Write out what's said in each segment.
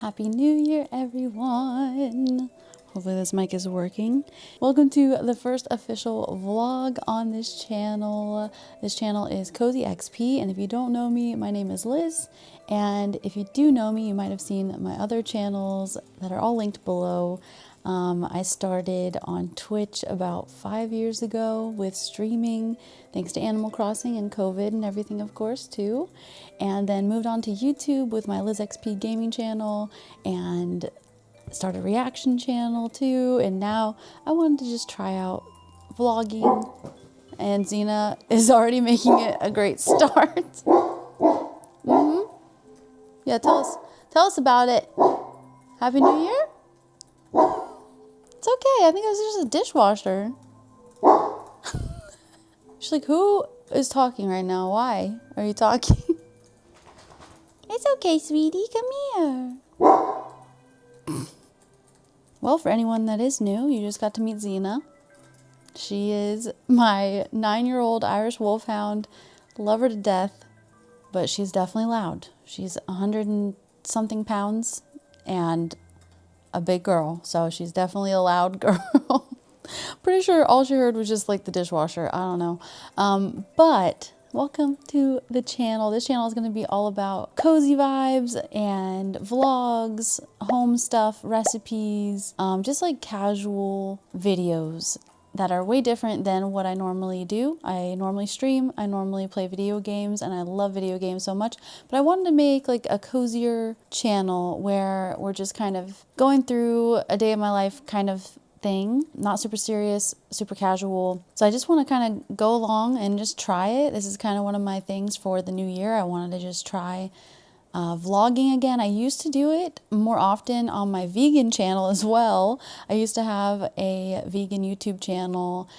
Happy New Year, everyone! Hopefully this mic is working. Welcome to the first official vlog on this channel. This channel is CozyXP, and if you don't know me, my name is Liz. And if you do know me, you might have seen my other channels that are all linked below. I started on Twitch about 5 years ago with streaming, thanks to Animal Crossing and COVID and everything, of course, too. And then moved on to YouTube with my LizXP gaming channel and started a reaction channel too. And now I wanted to just try out vlogging. And Xena is already making it a great start. Yeah, tell us about it. Happy New Year? It's okay. I think it was just a dishwasher. She's like, who is talking right now? Why are you talking? It's okay, sweetie. Come here. Well, for anyone that is new, you just got to meet Xena. She is my 9-year-old Irish Wolfhound. Love her to death, but she's definitely loud. She's 100 and something pounds and a big girl, so she's definitely a loud girl. Pretty sure all she heard was just like the dishwasher. I don't know. But welcome to the channel. This channel is going to be all about cozy vibes and vlogs, home stuff, recipes, just like casual videos that are way different than what I normally do. I normally stream, I normally play video games, and I love video games so much, but I wanted to make like a cozier channel where we're just kind of going through a day of my life kind of thing, not super serious, super casual. So I just want to kind of go along and just try it. This is kind of one of my things for the new year. I wanted to just try vlogging again. I used to do it more often on my vegan channel as well. I used to have a vegan YouTube channel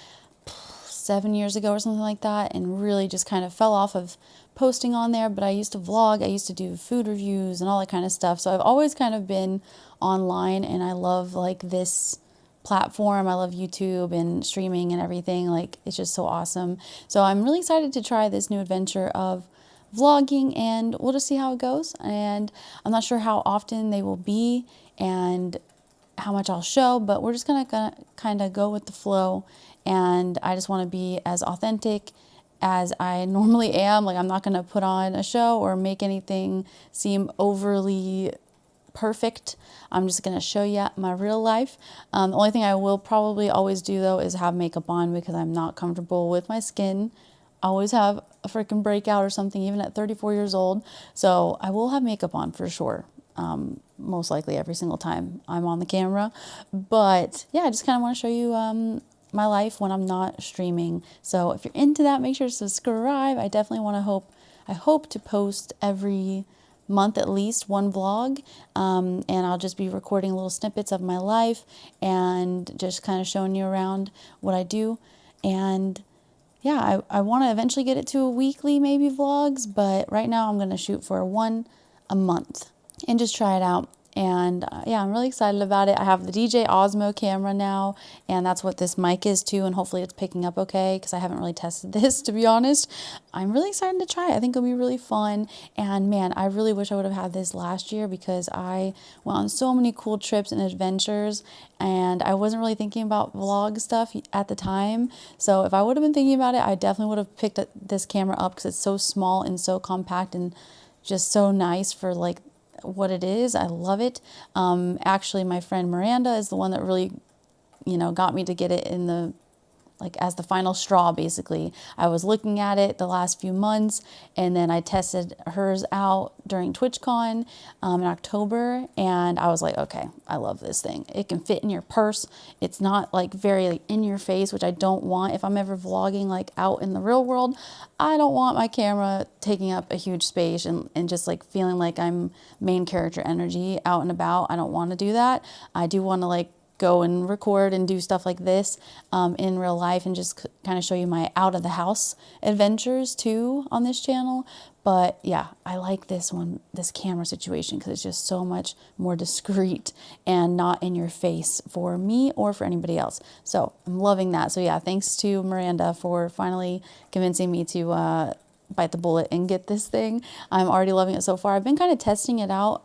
7 years ago or something like that, and really just kind of fell off of posting on there. But I used to vlog, I used to do food reviews and all that kind of stuff. So I've always kind of been online, and I love like this platform. I love YouTube and streaming and everything. Like, it's just so awesome. So I'm really excited to try this new adventure of vlogging, and we'll just see how it goes. And I'm not sure how often they will be and how much I'll show, but we're just gonna kind of go with the flow. And I just want to be as authentic as I normally am. Like, I'm not gonna put on a show or make anything seem overly perfect. I'm just gonna show you my real life. The only thing I will probably always do though is have makeup on, because I'm not comfortable with my skin. I always have a freaking breakout or something, even at 34 years old. So I will have makeup on for sure. Most likely every single time I'm on the camera. But yeah, I just kind of want to show you my life when I'm not streaming. So if you're into that, make sure to subscribe. I definitely I hope to post every month at least one vlog, and I'll just be recording little snippets of my life and just kind of showing you around what I do. And yeah, I want to eventually get it to a weekly maybe vlogs, but right now I'm going to shoot for one a month and just try it out. And yeah, I'm really excited about it. I have the DJ Osmo camera now, and that's what this mic is too, and hopefully it's picking up okay, because I haven't really tested this, to be honest. I'm really excited to try it. I think it'll be really fun. And man, I really wish I would have had this last year, because I went on so many cool trips and adventures, and I wasn't really thinking about vlog stuff at the time. So if I would have been thinking about it, I definitely would have picked this camera up, because it's so small and so compact and just so nice for like what it is. I love it. Actually, my friend Miranda is the one that really, got me to get it in the, like, as the final straw, basically. I was looking at it the last few months, and then I tested hers out during TwitchCon in October, and I was like, okay, I love this thing. It can fit in your purse. It's not like very like in your face, which I don't want. If I'm ever vlogging like out in the real world, I don't want my camera taking up a huge space and just like feeling like I'm main character energy out and about. I don't want to do that. I do want to like go and record and do stuff like this in real life, and just kind of show you my out of the house adventures too on this channel. But yeah, I like this camera situation, because it's just so much more discreet and not in your face for me or for anybody else. So I'm loving that. So yeah, thanks to Miranda for finally convincing me to bite the bullet and get this thing. I'm already loving it so far. I've been kind of testing it out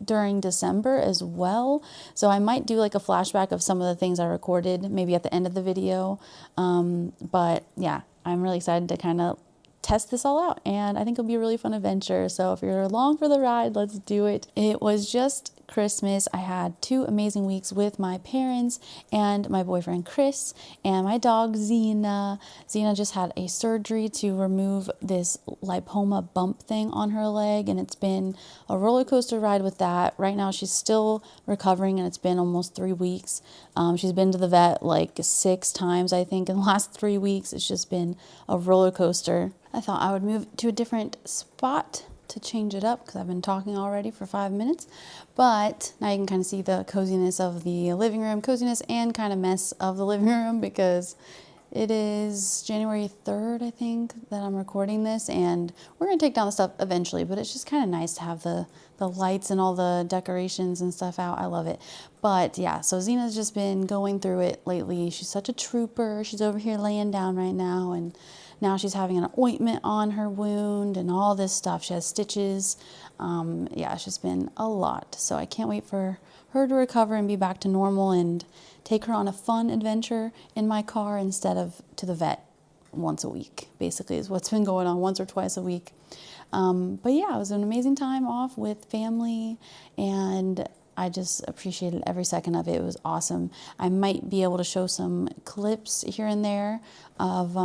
during December as well. So I might do like a flashback of some of the things I recorded maybe at the end of the video. But yeah, I'm really excited to kind of test this all out, and I think it'll be a really fun adventure. So if you're along for the ride, let's do it. It was just Christmas. I had 2 amazing weeks with my parents and my boyfriend Chris and my dog Xena. Xena just had a surgery to remove this lipoma bump thing on her leg, and it's been a roller coaster ride with that. Right now she's still recovering, and it's been almost 3 weeks. She's been to the vet like 6 times, I think, in the last 3 weeks. It's just been a roller coaster. I thought I would move to a different spot to change it up because I've been talking already for 5 minutes. But now you can kind of see the coziness of the living room, coziness and kind of mess of the living room, because it is January 3rd, I think, that I'm recording this, and we're going to take down the stuff eventually, but it's just kind of nice to have the lights and all the decorations and stuff out. I love it. But yeah, so Xena's just been going through it lately. She's such a trooper. She's over here laying down right now, and now she's having an ointment on her wound and all this stuff. She has stitches. Yeah, it's just been a lot. So I can't wait for her to recover and be back to normal and take her on a fun adventure in my car instead of to the vet once a week, basically, is what's been going on, once or twice a week. But yeah, it was an amazing time off with family, and I just appreciated every second of it. It was awesome. I might be able to show some clips here and there of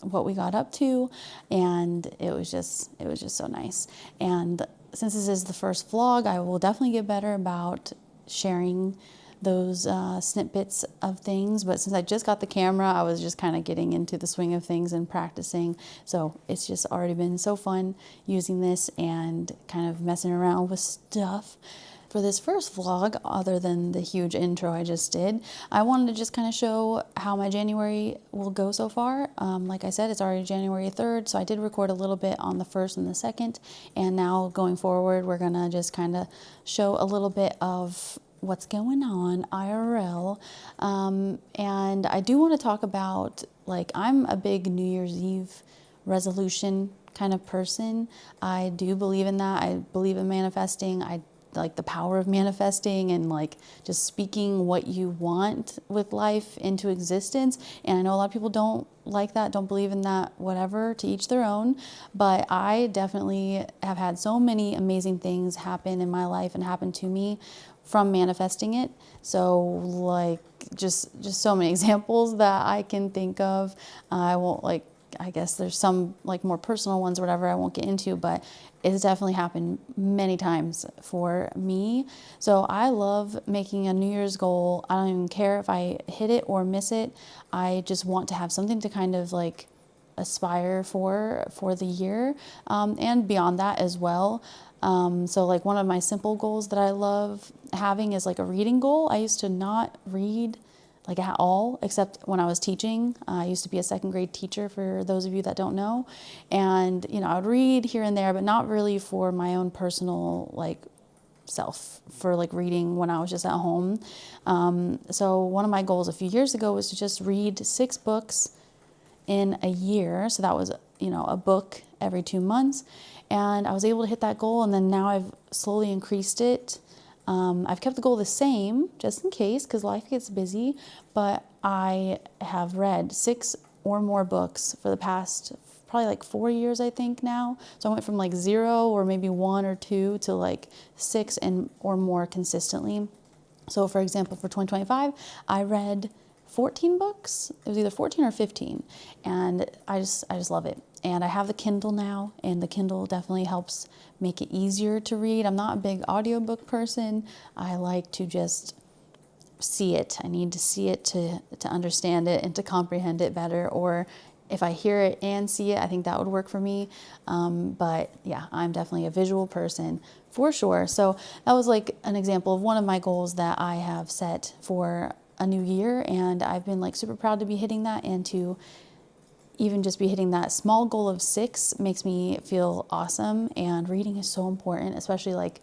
what we got up to, and it was just so nice. And since this is the first vlog, I will definitely get better about sharing those snippets of things. But since I just got the camera, I was just kind of getting into the swing of things and practicing. So it's just already been so fun using this and kind of messing around with stuff. For this first vlog, other than the huge intro I just did, I wanted to just kind of show how my January will go so far. Like I said, it's already January 3rd, so I did record a little bit on the 1st and the 2nd, and now going forward, we're gonna just kind of show a little bit of what's going on IRL. And I do want to talk about, like, I'm a big New Year's Eve resolution kind of person. I do believe in that. I believe in manifesting. I like the power of manifesting and like just speaking what you want with life into existence. And I know a lot of people don't like that, don't believe in that, whatever, to each their own. But I definitely have had so many amazing things happen in my life and happen to me from manifesting it. So like just so many examples that I can think of. I won't like, I guess there's some like more personal ones or whatever I won't get into, but it's definitely happened many times for me. So I love making a New Year's goal. I don't even care if I hit it or miss it. I just want to have something to kind of like aspire for the year, and beyond that as well. So like one of my simple goals that I love having is like a reading goal. I used to not read like at all, except when I was teaching. I used to be a 2nd grade teacher, for those of you that don't know. And, you know, I would read here and there, but not really for my own personal, like, self, for like reading when I was just at home. So one of my goals a few years ago was to just read 6 books in a year. So that was, you know, a book every 2 months. And I was able to hit that goal. And then now I've slowly increased it. I've kept the goal the same just in case, because life gets busy, but I have read 6 or more books for the past probably like 4 years, I think now. So I went from like 0 or maybe 1 or 2 to like 6 and or more consistently. So for example, for 2025, I read 14 books. It was either 14 or 15, and I just love it. And I have the Kindle now, and the Kindle definitely helps make it easier to read. I'm not a big audiobook person. I like to just see it. I need to see it to understand it and to comprehend it better. Or if I hear it and see it, I think that would work for me. But yeah, I'm definitely a visual person for sure. So that was like an example of one of my goals that I have set for a new year. And I've been like super proud to be hitting that, and to even just be hitting that small goal of 6 makes me feel awesome. And reading is so important, especially like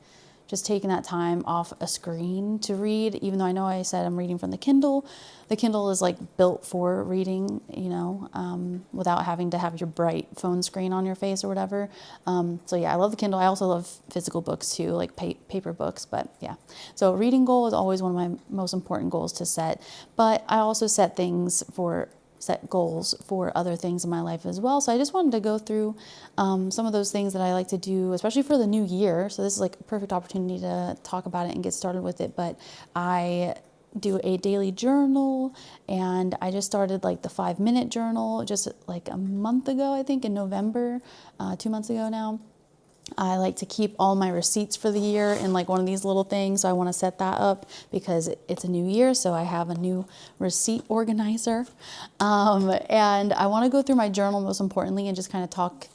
just taking that time off a screen to read, even though I know I said I'm reading from the Kindle. The Kindle is like built for reading, you know, without having to have your bright phone screen on your face or whatever. So yeah, I love the Kindle. I also love physical books too, like paper books, but yeah. So reading goal is always one of my most important goals to set, but I also set goals for other things in my life as well. So I just wanted to go through some of those things that I like to do, especially for the new year. So this is like a perfect opportunity to talk about it and get started with it. But I do a daily journal, and I just started like the 5-minute journal just like a month ago, I think in November, 2 months ago now. I like to keep all my receipts for the year in like one of these little things. So I want to set that up because it's a new year. So I have a new receipt organizer. And I want to go through my journal most importantly and just kind of talk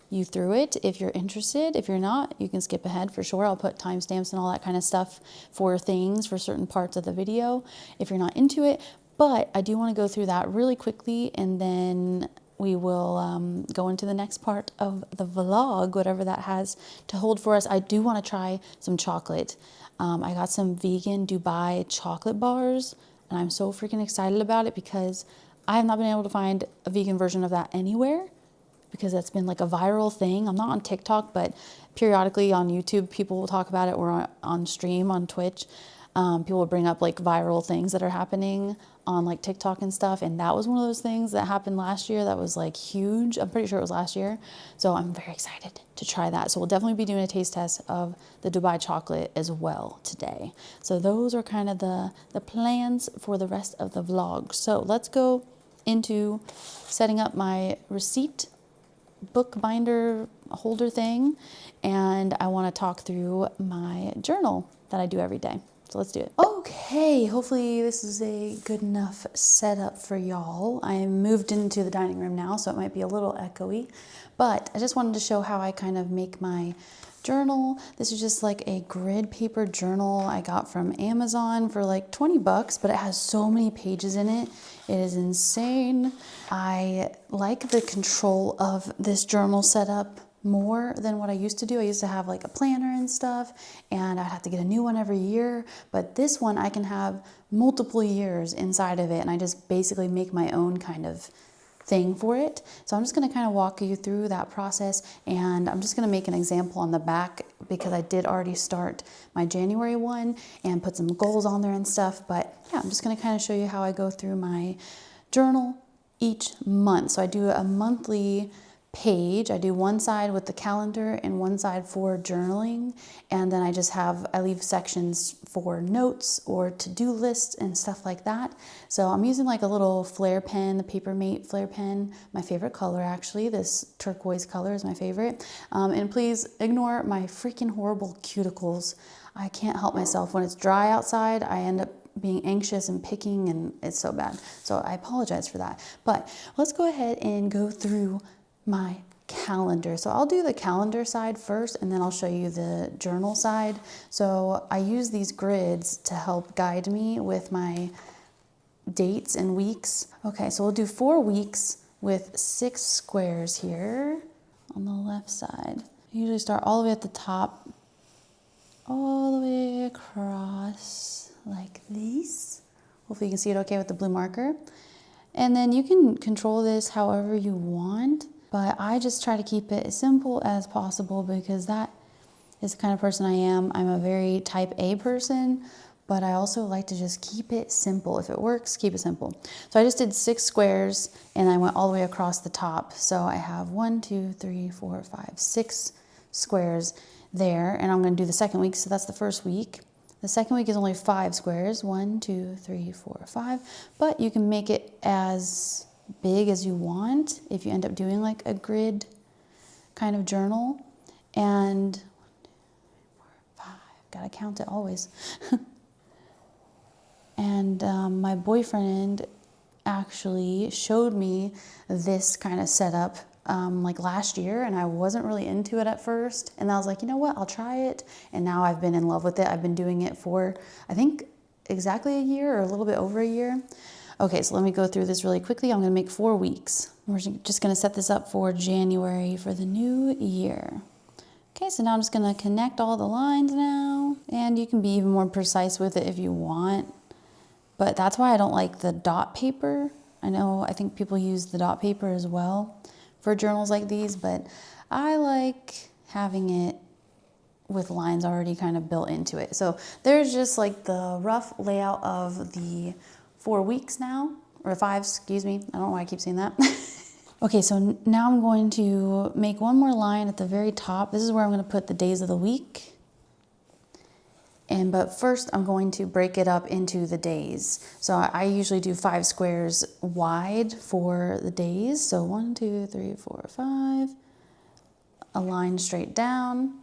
you through it if you're interested. If you're not, you can skip ahead for sure. I'll put timestamps and all that kind of stuff for things for certain parts of the video if you're not into it. But I do want to go through that really quickly, and then we will go into the next part of the vlog, whatever that has to hold for us. I do want to try some chocolate. I got some vegan Dubai chocolate bars, and I'm so freaking excited about it because I have not been able to find a vegan version of that anywhere, because that's been like a viral thing. I'm not on TikTok, but periodically on YouTube, people will talk about it, or on stream on Twitch. People will bring up like viral things that are happening on like TikTok and stuff. And that was one of those things that happened last year that was like huge. I'm pretty sure it was last year. So I'm very excited to try that. So we'll definitely be doing a taste test of the Dubai chocolate as well today. So those are kind of the plans for the rest of the vlog. So let's go into setting up my receipt book binder holder thing, and I want to talk through my journal that I do every day. So let's do it. Okay, hopefully this is a good enough setup for y'all. I moved into the dining room now, so it might be a little echoey, but I just wanted to show how I kind of make my journal. This is just like a grid paper journal I got from Amazon for like 20 bucks, but it has so many pages in it. It is insane. I like the control of this journal setup more than what I used to do. I used to have like a planner and stuff, and I'd have to get a new one every year. But this one, I can have multiple years inside of it, and I just basically make my own kind of thing for it. So I'm just going to kind of walk you through that process, and I'm just going to make an example on the back because I did already start my January one and put some goals on there and stuff. But yeah, I'm just going to kind of show you how I go through my journal each month. So I do a monthly page. I do one side with the calendar and one side for journaling, and then I leave sections for notes or to-do lists and stuff like that. So I'm using like a little flare pen, the Papermate flare pen, my favorite color actually. This turquoise color is my favorite. And please ignore my freaking horrible cuticles. I can't help myself. When it's dry outside, I end up being anxious and picking, and it's so bad. So I apologize for that. But let's go ahead and go through my calendar. So I'll do the calendar side first, and then I'll show you the journal side. So I use these grids to help guide me with my dates and weeks. Okay, so we'll do 4 weeks with 6 squares here on the left side. I usually start all the way at the top, all the way across like this. Hopefully you can see it okay with the blue marker. And then you can control this however you want, but I just try to keep it as simple as possible because that is the kind of person I am. I'm a very type A person, but I also like to just keep it simple. If it works, keep it simple. So I just did 6 squares, and I went all the way across the top. So I have 1, 2, 3, 4, 5, 6 squares there, and I'm going to do the second week. So that's the first week. The second week is only 5 squares, 1, 2, 3, 4, 5, but you can make it as big as you want if you end up doing like a grid kind of journal. And 1, 2, 3, 4, 5, gotta count it always. And my boyfriend actually showed me this kind of setup like last year, and I wasn't really into it at first, and I was like, you know what, I'll try it, and now I've been in love with it. I've been doing it for I think exactly a year or a little bit over a year. Okay, so let me go through this really quickly. I'm gonna make 4 weeks. We're just gonna set this up for January for the new year. Okay, so now I'm just gonna connect all the lines now, and you can be even more precise with it if you want, but that's why I don't like the dot paper. I think people use the dot paper as well for journals like these, but I like having it with lines already kind of built into it. So there's just like the rough layout of the 4 weeks now, or 5, excuse me. I don't know why I keep saying that. Okay, so now I'm going to make one more line at the very top. This is where I'm going to put the days of the week. But first I'm going to break it up into the days. So I usually do 5 squares wide for the days. So 1, 2, 3, 4, 5. A line straight down.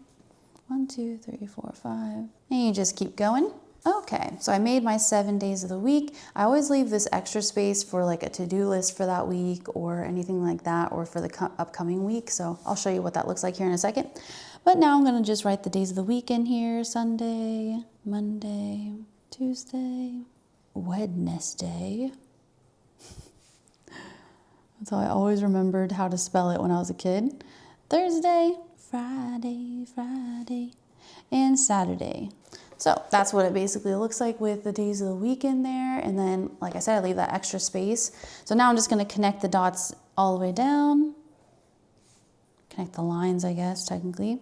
1, 2, 3, 4, 5. And you just keep going. Okay, so I made my 7 days of the week. I always leave this extra space for like a to-do list for that week or anything like that, or for the upcoming week. So I'll show you what that looks like here in a second. But now I'm gonna just write the days of the week in here. Sunday, Monday, Tuesday, Wednesday. That's how I always remembered how to spell it when I was a kid. Thursday, Friday, and Saturday. So that's what it basically looks like with the days of the week in there. And then, like I said, I leave that extra space. So now I'm just gonna connect the dots all the way down. Connect the lines, I guess, technically.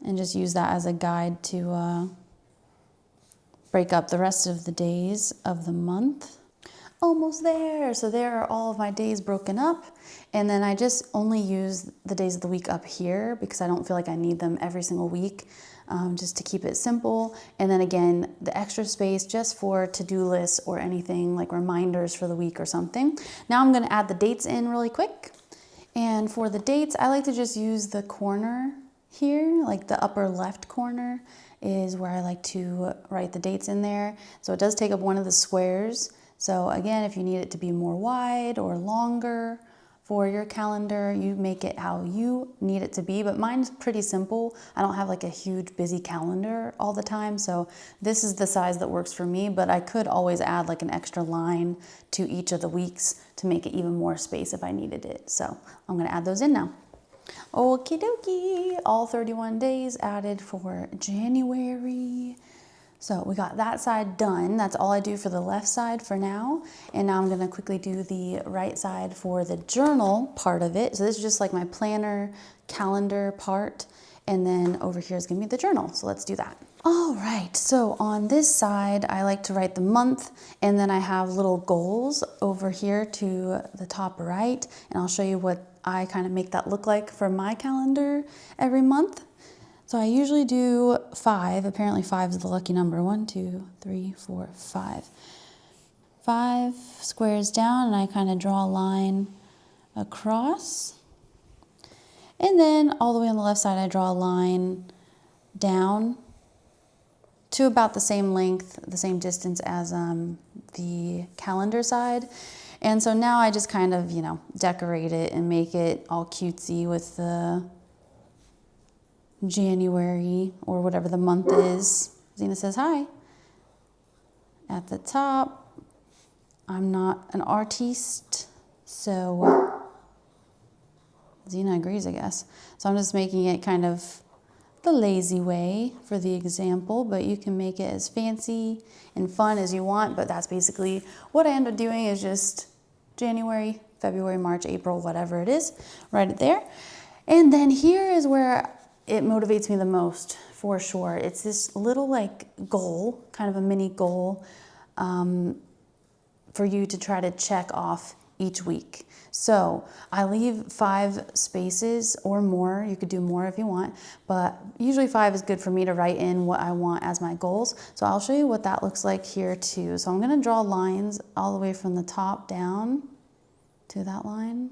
And just use that as a guide to break up the rest of the days of the month. Almost there. So there are all of my days broken up. And then I just only use the days of the week up here because I don't feel like I need them every single week, just to keep it simple. And then again, the extra space just for to-do lists or anything like reminders for the week or something. Now I'm gonna add the dates in really quick. And for the dates, I like to just use the corner here, like the upper left corner is where I like to write the dates in there. So it does take up one of the squares. So again, if you need it to be more wide or longer for your calendar, you make it how you need it to be, but mine's pretty simple. I don't have like a huge busy calendar all the time, so this is the size that works for me, but I could always add like an extra line to each of the weeks to make it even more space if I needed it. So I'm gonna add those in now. Okie dokie, all 31 days added for January. So we got that side done. That's all I do for the left side for now. And now I'm gonna quickly do the right side for the journal part of it. So this is just like my planner, calendar part. And then over here is gonna be the journal. So let's do that. All right, so on this side, I like to write the month, and then I have little goals over here to the top right. And I'll show you what I kind of make that look like for my calendar every month. So I usually do 5. Apparently 5 is the lucky number. 1, 2, 3, 4, 5. 5 squares down, and I kind of draw a line across. And then all the way on the left side, I draw a line down to about the same length, the same distance as the calendar side. And so now I just kind of, decorate it and make it all cutesy with the January or whatever the month is. Zena says hi. At the top, I'm not an artiste, so Zena agrees, I guess. So I'm just making it kind of the lazy way for the example, but you can make it as fancy and fun as you want, but that's basically what I end up doing is just January, February, March, April, whatever it is, right there. And then here is where it motivates me the most, for sure. It's this little like goal, kind of a mini goal for you to try to check off each week. So I leave 5 spaces or more. You could do more if you want, but usually 5 is good for me to write in what I want as my goals. So I'll show you what that looks like here too. So I'm gonna draw lines all the way from the top down to that line.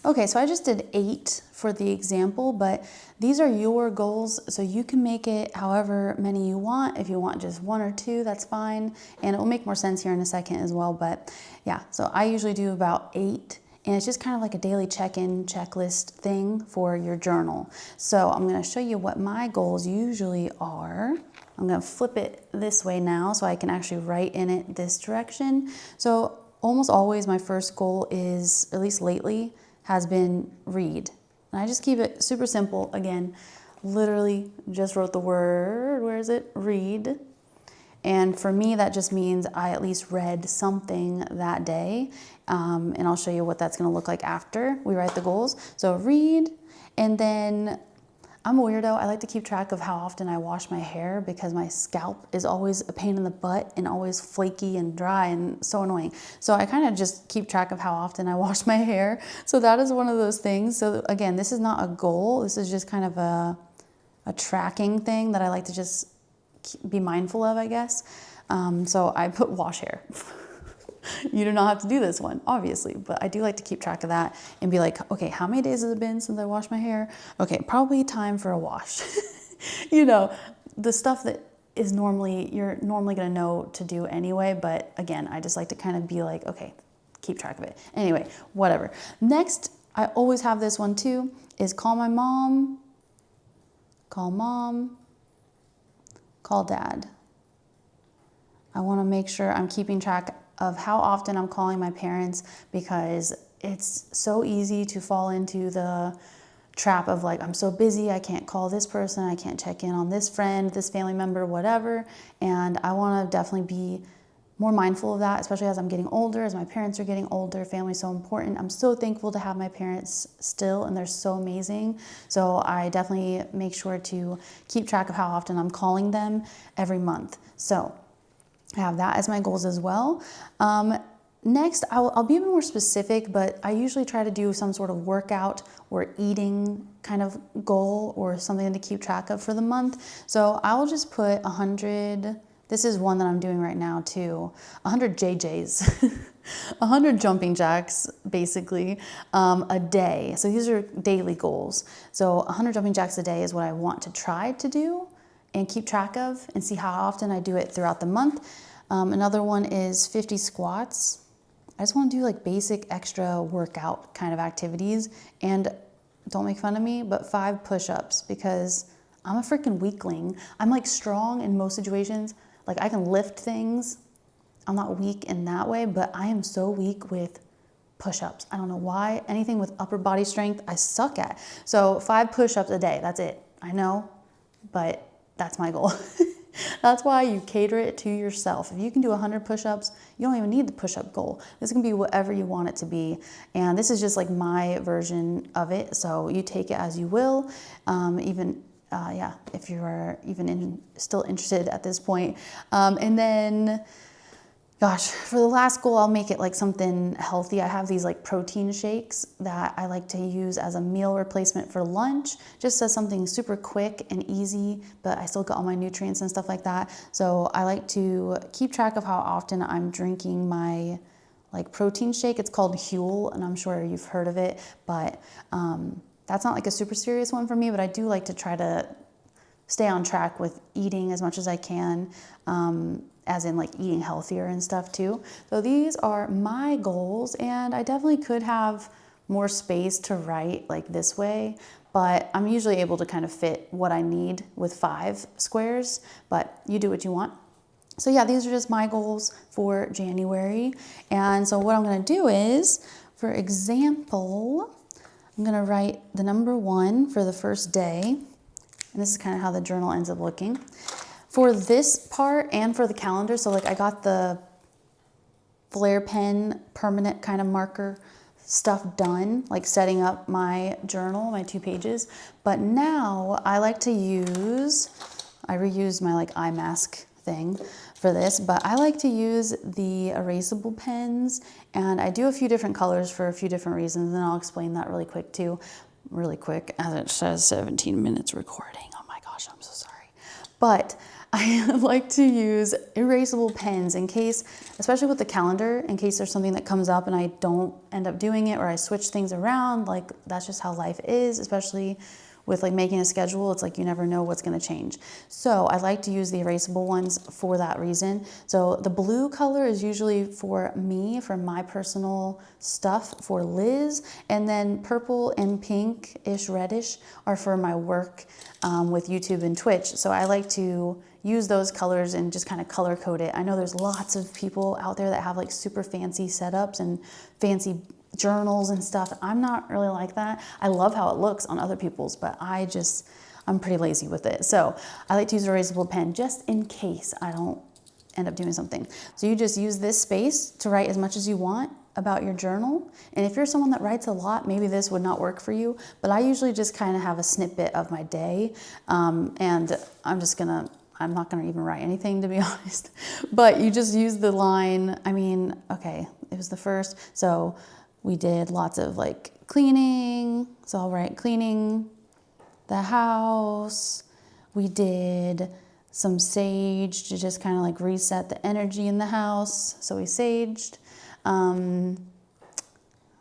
Okay, so I just did 8 for the example, but these are your goals, so you can make it however many you want. If you want just 1 or 2, that's fine, and it will make more sense here in a second as well, but yeah, so I usually do about 8, and it's just kind of like a daily check-in checklist thing for your journal. So I'm gonna show you what my goals usually are. I'm gonna flip it this way now so I can actually write in it this direction. So almost always my first goal is, at least lately, has been read. And I just keep it super simple. Again, literally just wrote the word, where is it? Read. And for me, that just means I at least read something that day. And I'll show you what that's gonna look like after we write the goals. So read, and then I'm a weirdo. I like to keep track of how often I wash my hair because my scalp is always a pain in the butt and always flaky and dry and so annoying. So I kind of just keep track of how often I wash my hair. So that is one of those things. So again, this is not a goal. This is just kind of a tracking thing that I like to just be mindful of, I guess. So I put wash hair. You do not have to do this one, obviously, but I do like to keep track of that and be like, okay, how many days has it been since I washed my hair? Okay, probably time for a wash. You know, the stuff that is you're normally gonna know to do anyway, but again, I just like to kind of be like, okay, keep track of it. Anyway, whatever. Next, I always have this one too, is call my mom, call mom, call dad. I wanna make sure I'm keeping track of how often I'm calling my parents, because it's so easy to fall into the trap of like, I'm so busy, I can't call this person, I can't check in on this friend, this family member, whatever. And I want to definitely be more mindful of that, especially as I'm getting older, as my parents are getting older. Family's so important. I'm so thankful to have my parents still, and they're so amazing. So I definitely make sure to keep track of how often I'm calling them every month. So I have that as my goals as well. Next, I'll be a bit more specific, but I usually try to do some sort of workout or eating kind of goal or something to keep track of for the month. So I will just put 100, this is one that I'm doing right now too, 100 JJs, 100 jumping jacks basically a day. So these are daily goals. So 100 jumping jacks a day is what I want to try to do and keep track of and see how often I do it throughout the month. Another one is 50 squats. I just want to do like basic extra workout kind of activities, and don't make fun of me, but 5 push-ups, because I'm a freaking weakling. I'm like strong in most situations. Like I can lift things. I'm not weak in that way, but I am so weak with push-ups. I don't know why. Anything with upper body strength, I suck at. So 5 push-ups a day, that's it. I know, but that's my goal. That's why you cater it to yourself. If you can do 100 push-ups, you don't even need the push-up goal. This can be whatever you want it to be. And this is just like my version of it. So you take it as you will. Yeah, if you are even still interested at this point. And then, gosh, for the last goal, I'll make it like something healthy. I have these like protein shakes that I like to use as a meal replacement for lunch, just as something super quick and easy, but I still get all my nutrients and stuff like that. So I like to keep track of how often I'm drinking my like protein shake. It's called Huel, and I'm sure you've heard of it, but that's not like a super serious one for me, but I do like to try to stay on track with eating as much as I can. As in like eating healthier and stuff too. So these are my goals, and I definitely could have more space to write like this way, but I'm usually able to kind of fit what I need with 5 squares, but you do what you want. So yeah, these are just my goals for January. And so what I'm gonna do is, for example, I'm gonna write the number 1 for the first day, and this is kind of how the journal ends up looking. For this part and for the calendar, so like I got the Flair pen permanent kind of marker stuff done, like setting up my journal, my 2 pages. But now I like to use, I reused my like eye mask thing for this, but I like to use the erasable pens, and I do a few different colors for a few different reasons, and I'll explain that really quick too. Really quick, as it says 17 minutes recording. Oh my gosh, I'm so sorry. But I like to use erasable pens in case, especially with the calendar, in case there's something that comes up and I don't end up doing it, or I switch things around. Like that's just how life is, especially with like making a schedule. It's like you never know what's gonna change. So I like to use the erasable ones for that reason. So the blue color is usually for me, for my personal stuff, for Liz, and then purple and pink-ish, reddish are for my work with YouTube and Twitch. So I like to use those colors and just kind of color code it. I know there's lots of people out there that have like super fancy setups and fancy journals and stuff. I'm not really like that. I love how it looks on other people's, but I'm pretty lazy with it. So I like to use a erasable pen just in case I don't end up doing something. So you just use this space to write as much as you want about your journal. And if you're someone that writes a lot, maybe this would not work for you, but I usually just kind of have a snippet of my day. And I'm not gonna even write anything, to be honest. But you just use the line, okay, it was the first. So we did lots of like cleaning. So I'll write cleaning the house. We did some sage to just kind of like reset the energy in the house. So we saged.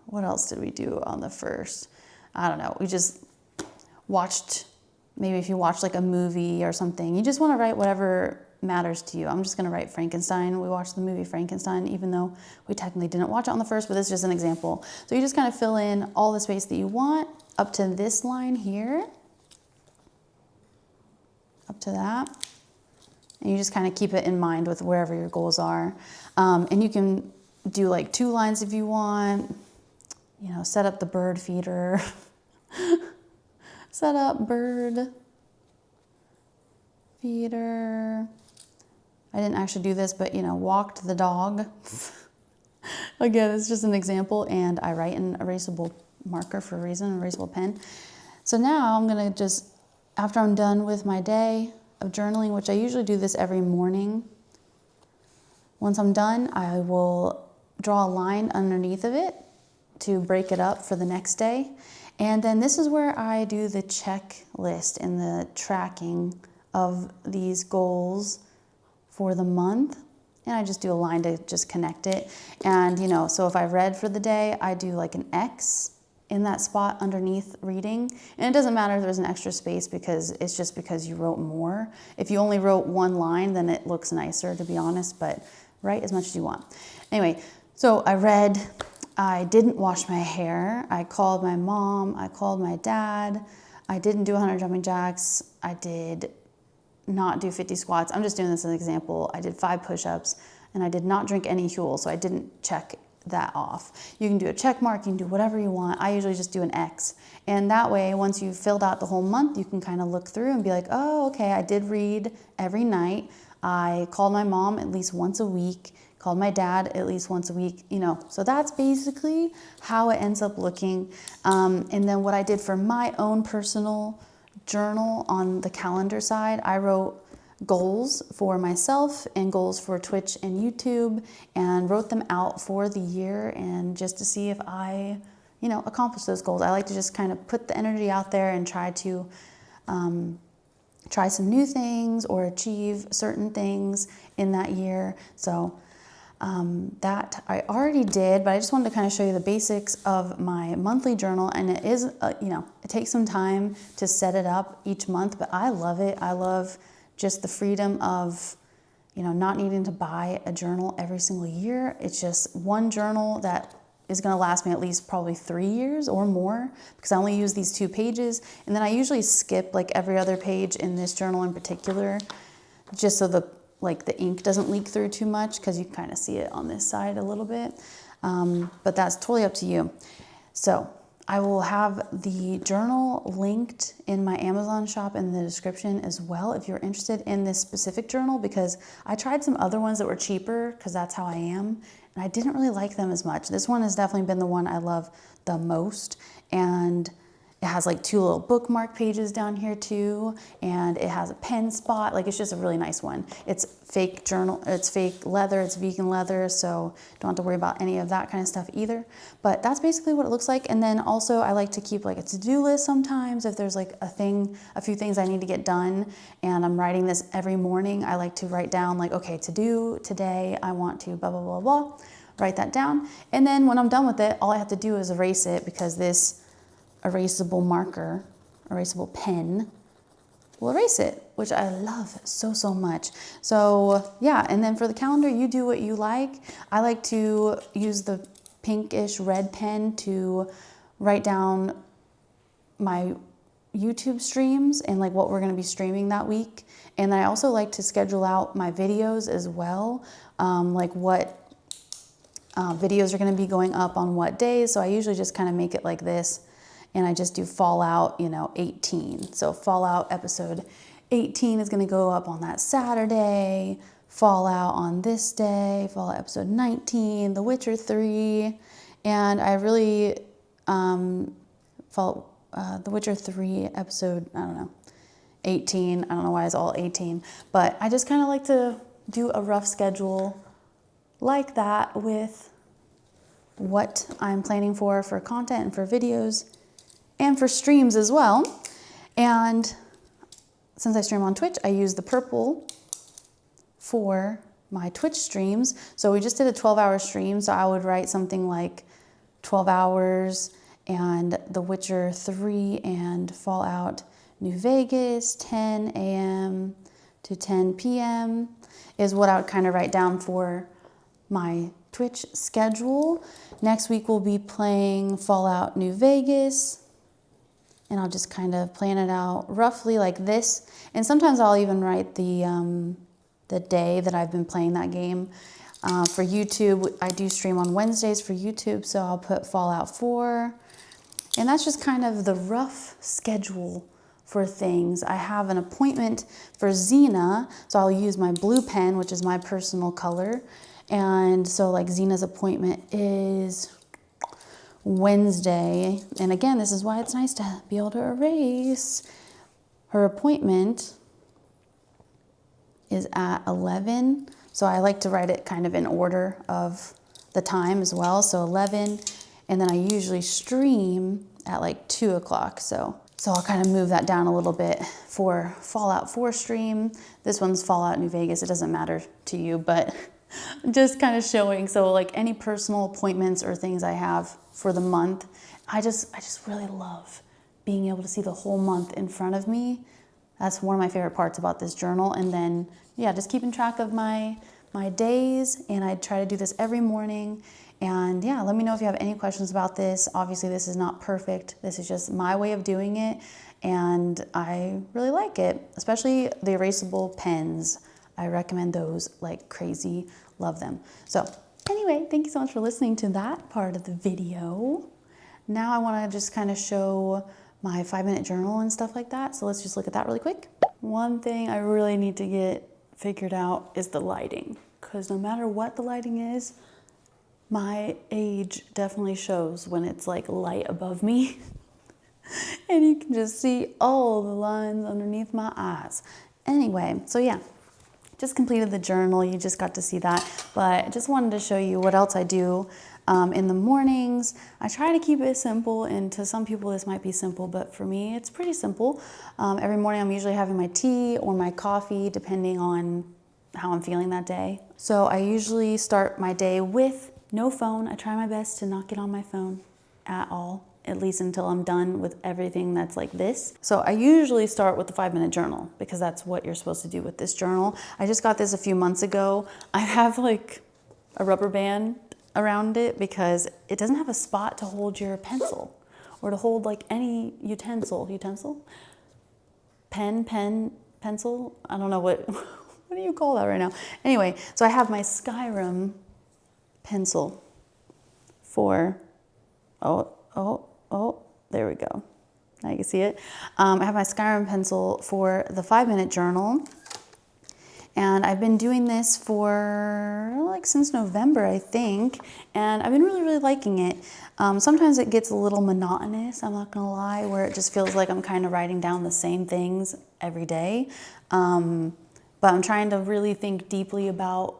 What else did we do on the first? I don't know. We just watched, maybe if you watch like a movie or something, you just want to write whatever matters to you. I'm just going to write Frankenstein. We watched the movie Frankenstein, even though we technically didn't watch it on the first, but this is just an example. So you just kind of fill in all the space that you want up to this line here, up to that. And you just kind of keep it in mind with wherever your goals are. And you can do like 2 lines if you want, you know, set up the bird feeder, set up bird feeder. I didn't actually do this, but you know, walked the dog. Again, it's just an example, and I write an erasable marker for a reason, an erasable pen. So now I'm gonna just, after I'm done with my day of journaling, which I usually do this every morning, once I'm done, I will draw a line underneath of it to break it up for the next day. And then this is where I do the checklist and the tracking of these goals for the month. And I just do a line to just connect it. And you know, so if I read for the day, I do like an X in that spot underneath reading. And it doesn't matter if there's an extra space, because it's just because you wrote more. If you only wrote 1 line, then it looks nicer, to be honest, but write as much as you want. Anyway, so I read, I didn't wash my hair, I called my mom, I called my dad, I didn't do 100 jumping jacks, I did not do 50 squats. I'm just doing this as an example. I did 5 push-ups, and I did not drink any Huel, so I didn't check that off. You can do a check mark, you can do whatever you want. I usually just do an X. And that way, once you've filled out the whole month, you can kind of look through and be like, oh, okay, I did read every night. I called my mom at least once a week, called my dad at least once a week, you know. So that's basically how it ends up looking. And then what I did for my own personal journal on the calendar side, I wrote goals for myself and goals for Twitch and YouTube, and wrote them out for the year, and just to see if I, you know, accomplish those goals. I like to just kind of put the energy out there and try to try some new things or achieve certain things in that year. So that I already did, but I just wanted to kind of show you the basics of my monthly journal. And it is, you know, it takes some time to set it up each month, but I love it. I love just the freedom of, you know, not needing to buy a journal every single year. It's just one journal that is going to last me at least probably 3 years or more, because I only use these 2 pages. And then I usually skip like every other page in this journal in particular, just so the ink doesn't leak through too much, because you can kind of see it on this side a little bit. But that's totally up to you. So I will have the journal linked in my Amazon shop in the description as well, if you're interested in this specific journal, because I tried some other ones that were cheaper, because that's how I am, and I didn't really like them as much. This one has definitely been the one I love the most, and it has like 2 little bookmark pages down here too, and it has a pen spot. Like, it's just a really nice one. It's fake journal, it's fake leather, it's vegan leather, so don't have to worry about any of that kind of stuff either. But that's basically what it looks like. And then also I like to keep like a to-do list sometimes. If there's like a few things I need to get done, and I'm writing this every morning, I like to write down like, okay, to do today, I want to blah, blah, blah, blah, write that down. And then when I'm done with it, all I have to do is erase it, because this erasable marker, erasable pen will erase it, which I love so, so much. So yeah, and then for the calendar, you do what you like. I like to use the pinkish red pen to write down my YouTube streams and like what we're going to be streaming that week. And I also like to schedule out my videos as well, like what videos are going to be going up on what days. So I usually just kind of make it like this, and I just do Fallout, 18. So Fallout episode 18 is going to go up on that Saturday, Fallout on this day, Fallout episode 19, The Witcher 3, and I really follow The Witcher 3 episode, I don't know, 18. I don't know why it's all 18, but I just kind of like to do a rough schedule like that with what I'm planning for content and for videos and for streams as well. And since I stream on Twitch, I use the purple for my Twitch streams. So we just did a 12-hour stream, so I would write something like 12 hours and The Witcher 3 and Fallout New Vegas, 10 a.m. to 10 p.m. is what I would kind of write down for my Twitch schedule. Next week we'll be playing Fallout New Vegas, and I'll just kind of plan it out roughly like this. And sometimes I'll even write the day that I've been playing that game. For YouTube, I do stream on Wednesdays for YouTube, so I'll put Fallout 4. And that's just kind of the rough schedule for things. I have an appointment for Xena, so I'll use my blue pen, which is my personal color. And so like Xena's appointment is Wednesday. And again, this is why it's nice to be able to erase. Her appointment is at 11. So I like to write it kind of in order of the time as well. So 11, and then I usually stream at like 2 o'clock. So I'll kind of move that down a little bit for Fallout 4 stream. This one's Fallout New Vegas. It doesn't matter to you, but just kind of showing. So like any personal appointments or things I have for the month, I just really love being able to see the whole month in front of me. That's one of my favorite parts about this journal. And then, yeah, just keeping track of my days. And I try to do this every morning. And yeah, let me know if you have any questions about this. Obviously, this is not perfect. This is just my way of doing it. And I really like it, especially the erasable pens. I recommend those like crazy. Love them. So anyway, thank you so much for listening to that part of the video. Now I want to just kind of show my 5-minute journal and stuff like that. So let's just look at that really quick. One thing I really need to get figured out is the lighting, because no matter what the lighting is, my age definitely shows when it's like light above me. And you can just see all the lines underneath my eyes. Anyway, so yeah, just completed the journal. You just got to see that, but I just wanted to show you what else I do in the mornings. I try to keep it simple, and to some people this might be simple, but for me it's pretty simple. Every morning I'm usually having my tea or my coffee, depending on how I'm feeling that day. So I usually start my day with no phone. I try my best to not get on my phone at all, at least until I'm done with everything that's like this. So I usually start with the 5-minute journal, because that's what you're supposed to do with this journal. I just got this a few months ago. I have like a rubber band around it because it doesn't have a spot to hold your pencil or to hold like any utensil, pencil. I don't know what do you call that right now? Anyway, so I have my Skyrim pencil for, there we go. Now you can see it. I have my Skyrim pencil for the 5-minute journal. And I've been doing this for like since November, I think. And I've been really, really liking it. Sometimes it gets a little monotonous, I'm not gonna lie, where it just feels like I'm kind of writing down the same things every day. But I'm trying to really think deeply about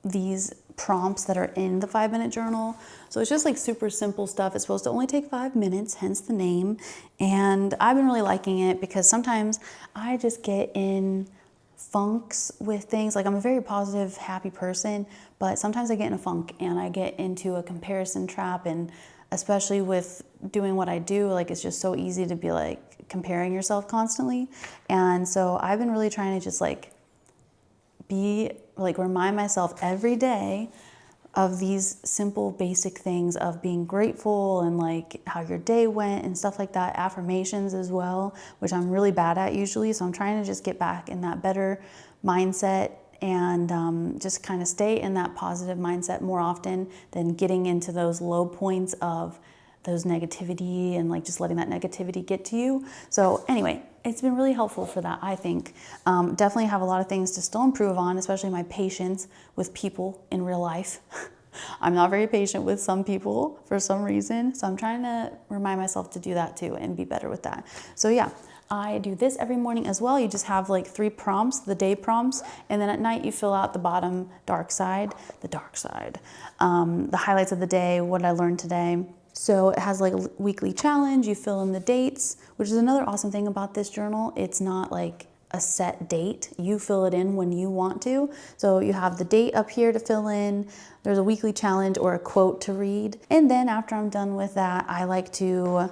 these prompts that are in the 5-minute journal. So it's just like super simple stuff. It's supposed to only take 5 minutes, hence the name. And I've been really liking it because sometimes I just get in funks with things. Like I'm a very positive, happy person, but sometimes I get in a funk and I get into a comparison trap. And especially with doing what I do, like it's just so easy to be like comparing yourself constantly. And so I've been really trying to just like remind myself every day of these simple basic things of being grateful and like how your day went and stuff like that. Affirmations as well, which I'm really bad at usually. So I'm trying to just get back in that better mindset and just kind of stay in that positive mindset more often than getting into those low points of those negativity and like just letting that negativity get to you. So anyway, it's been really helpful for that, I think. Definitely have a lot of things to still improve on, especially my patience with people in real life. I'm not very patient with some people for some reason, so I'm trying to remind myself to do that too and be better with that. So yeah, I do this every morning as well. You just have like 3 prompts, the day prompts, and then at night you fill out the bottom dark side, the highlights of the day, what did I learn today. So it has like a weekly challenge, you fill in the dates, which is another awesome thing about this journal. It's not like a set date. You fill it in when you want to. So you have the date up here to fill in, there's a weekly challenge or a quote to read. And then after I'm done with that, I like to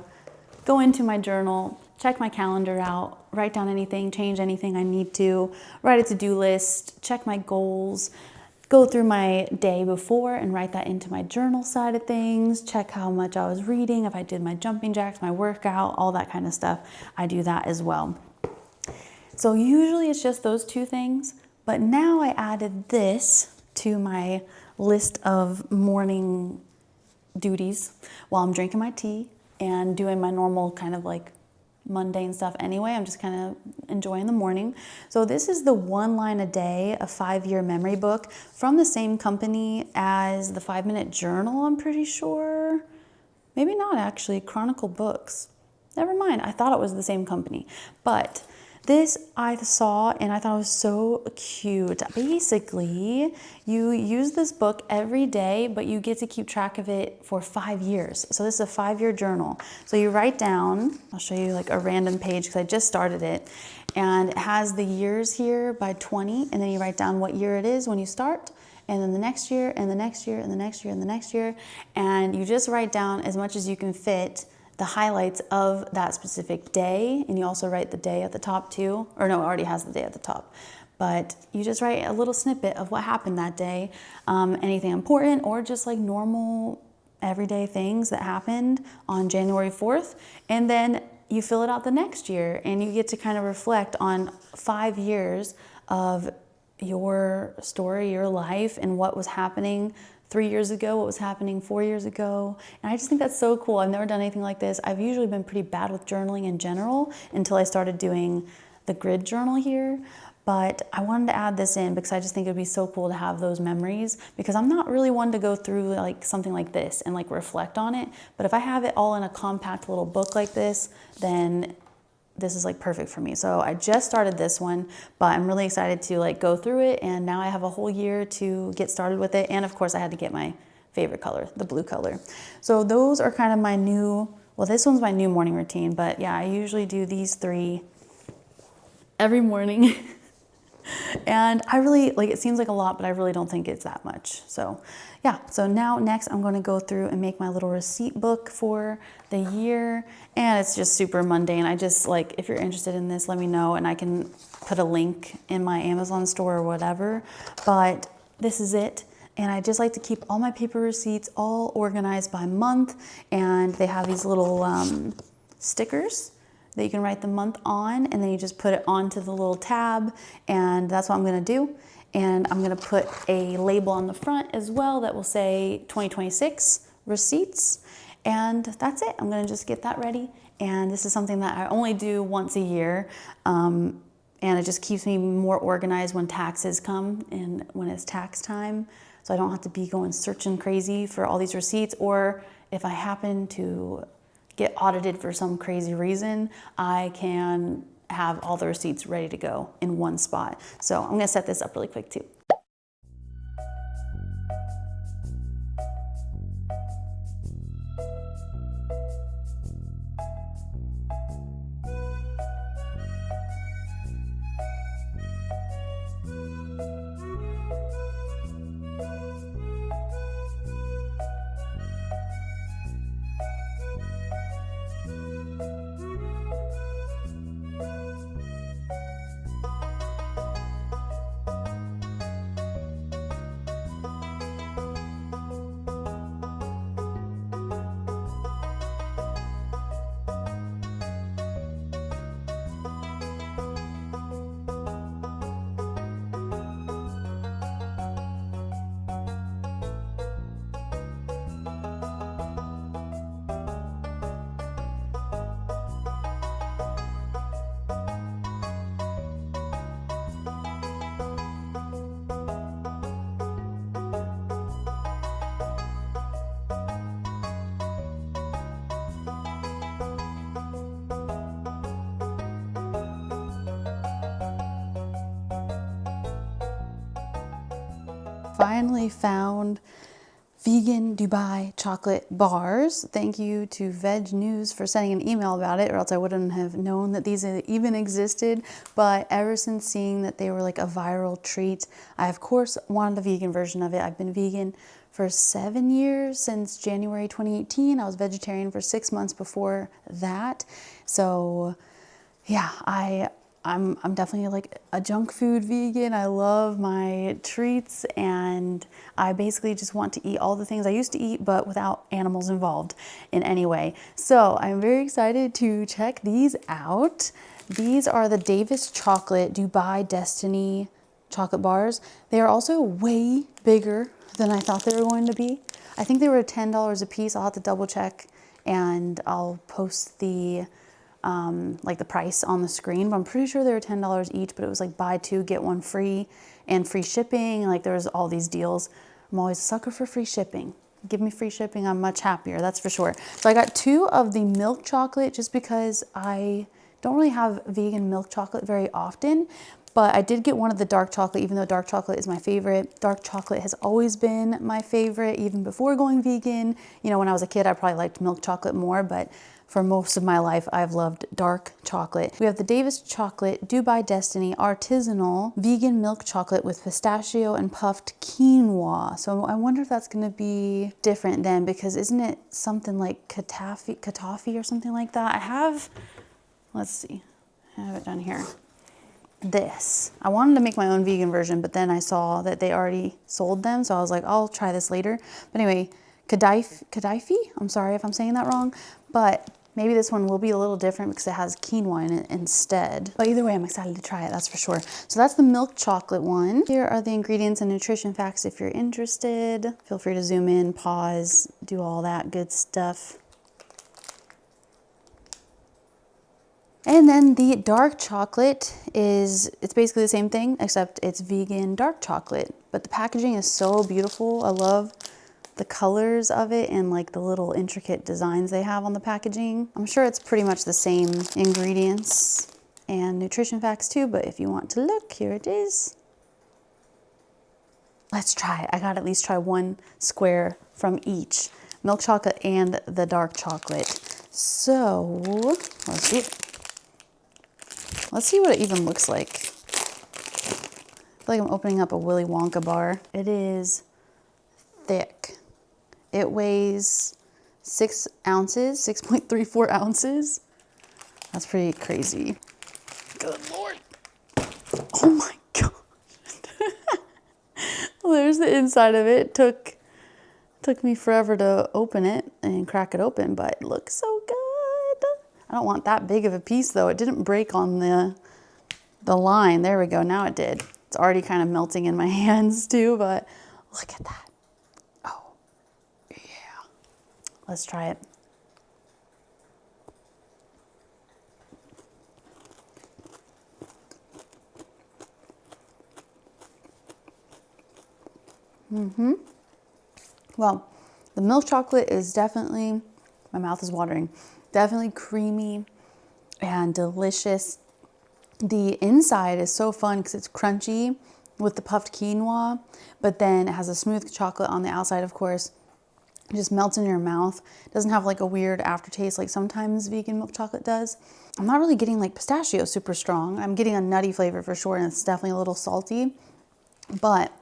go into my journal, check my calendar out, write down anything, change anything I need to, write a to-do list, check my goals, go through my day before and write that into my journal side of things, check how much I was reading, if I did my jumping jacks, my workout, all that kind of stuff. I do that as well. So usually it's just those 2 things, but now I added this to my list of morning duties while I'm drinking my tea and doing my normal kind of like mundane stuff anyway. I'm just kind of enjoying the morning. So this is the 1 Line a Day, a 5-year memory book from the same company as the 5-minute journal, I'm pretty sure. Maybe not actually, Chronicle Books. Never mind, I thought it was the same company. But this I saw and I thought it was so cute. Basically, you use this book every day, but you get to keep track of it for 5 years. So this is a 5-year journal. So you write down, I'll show you like a random page because I just started it, and it has the years here by 20, and then you write down what year it is when you start, and then the next year, and the next year, and the next year, and the next year, and you just write down as much as you can fit the highlights of that specific day, and you also write the day at the top too, or no, it already has the day at the top, but you just write a little snippet of what happened that day, anything important or just like normal everyday things that happened on January 4th, and then you fill it out the next year and you get to kind of reflect on 5 years of your story, your life, and what was happening 3 years ago, what was happening 4 years ago. And I just think that's so cool. I've never done anything like this. I've usually been pretty bad with journaling in general until I started doing the grid journal here. But I wanted to add this in because I just think it'd be so cool to have those memories, because I'm not really one to go through like something like this and like reflect on it. But if I have it all in a compact little book like this, then this is like perfect for me. So I just started this one, but I'm really excited to like go through it, and now I have a whole year to get started with it. And of course I had to get my favorite color, the blue color. So those are kind of my new, well, this one's my new morning routine, but yeah, I usually do these 3 every morning. And I really, like, it seems like a lot, but I really don't think it's that much. So yeah, so now next I'm going to go through and make my little receipt book for the year. And it's just super mundane. I just like, if you're interested in this, let me know and I can put a link in my Amazon store or whatever. But this is it. And I just like to keep all my paper receipts all organized by month. And they have these little stickers that you can write the month on, and then you just put it onto the little tab, and that's what I'm gonna do. And I'm gonna put a label on the front as well that will say 2026 receipts, and that's it. I'm gonna just get that ready, and this is something that I only do once a year, and it just keeps me more organized when taxes come and when it's tax time, so I don't have to be going searching crazy for all these receipts, or if I happen to get audited for some crazy reason, I can have all the receipts ready to go in one spot. So I'm gonna set this up really quick too. finally found vegan Dubai chocolate bars. Thank you to Veg News for sending an email about it, or else I wouldn't have known that these even existed. But ever since seeing that they were like a viral treat, I of course wanted the vegan version of it. I've been vegan for 7 years, since January 2018. I was vegetarian for 6 months before that. So yeah, I'm definitely like a junk food vegan. I love my treats, and I basically just want to eat all the things I used to eat, but without animals involved in any way. So I'm very excited to check these out. These are the Davis Chocolate Dubai Destiny chocolate bars. They are also way bigger than I thought they were going to be. I think they were $10 a piece. I'll have to double check, and I'll post the like the price on the screen, but I'm pretty sure they were $10 each, but it was like buy two, get one free, and free shipping. Like there was all these deals. I'm always a sucker for free shipping. Give me free shipping, I'm much happier, that's for sure. So I got 2 of the milk chocolate just because I don't really have vegan milk chocolate very often, but I did get one of the dark chocolate, even though dark chocolate is my favorite. Dark chocolate has always been my favorite, even before going vegan. You know, when I was a kid, I probably liked milk chocolate more, but for most of my life, I've loved dark chocolate. We have the Davis Chocolate Dubai Destiny Artisanal Vegan Milk Chocolate with pistachio and puffed quinoa. So I wonder if that's gonna be different then, because isn't it something like katafi or something like that? I have, let's see, I have it down here. This. I wanted to make my own vegan version, but then I saw that they already sold them, so I was like, I'll try this later. But anyway, Kadifi? I'm sorry if I'm saying that wrong, but maybe this one will be a little different because it has quinoa in it instead. But either way, I'm excited to try it, that's for sure. So that's the milk chocolate one. Here are the ingredients and nutrition facts if you're interested. Feel free to zoom in, pause, do all that good stuff. And then the dark chocolate it's basically the same thing, except it's vegan dark chocolate. But the packaging is so beautiful. I love the colors of it and like the little intricate designs they have on the packaging. I'm sure it's pretty much the same ingredients and nutrition facts too, but if you want to look, here it is. Let's try it. I gotta at least try 1 square from each, milk chocolate and the dark chocolate. So let's see. Let's see what it even looks like. I feel like I'm opening up a Willy Wonka bar. It is thick. It weighs 6 ounces, 6.34 ounces. That's pretty crazy. Good Lord. Oh my God. Well, there's the inside of it. Took me forever to open it and crack it open, but it looks so good. I don't want that big of a piece though. It didn't break on the line. There we go, now it did. It's already kind of melting in my hands too, but look at that. Oh, yeah. Let's try it. Well, the milk chocolate is definitely, my mouth is watering, definitely creamy and delicious. The inside is so fun because it's crunchy with the puffed quinoa, but then it has a smooth chocolate on the outside, of course. It just melts in your mouth. It doesn't have like a weird aftertaste like sometimes vegan milk chocolate does. I'm not really getting like pistachio super strong. I'm getting a nutty flavor for sure, and it's definitely a little salty, but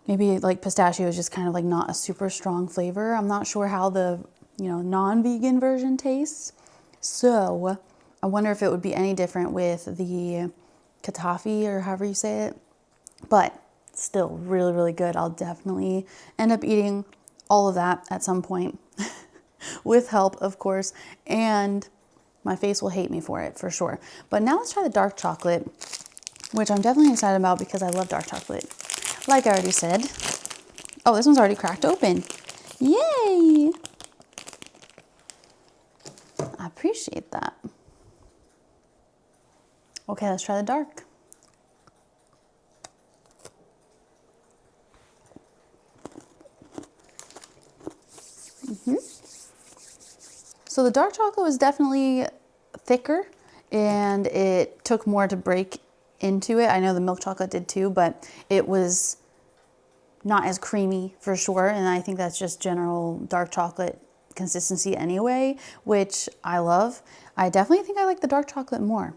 maybe like pistachio is just kind of like not a super strong flavor. I'm not sure how the, you know, non-vegan version tastes. So I wonder if it would be any different with the katafi or however you say it, but still really, really good. I'll definitely end up eating all of that at some point with help, of course, and my face will hate me for it for sure. But now let's try the dark chocolate, which I'm definitely excited about because I love dark chocolate. Like I already said. Oh, this one's already cracked open. Yay! I appreciate that. Okay, let's try the dark. So the dark chocolate was definitely thicker and it took more to break into it. I know the milk chocolate did too, but it was not as creamy for sure. And I think that's just general dark chocolate consistency anyway, which I love. I definitely think I like the dark chocolate more.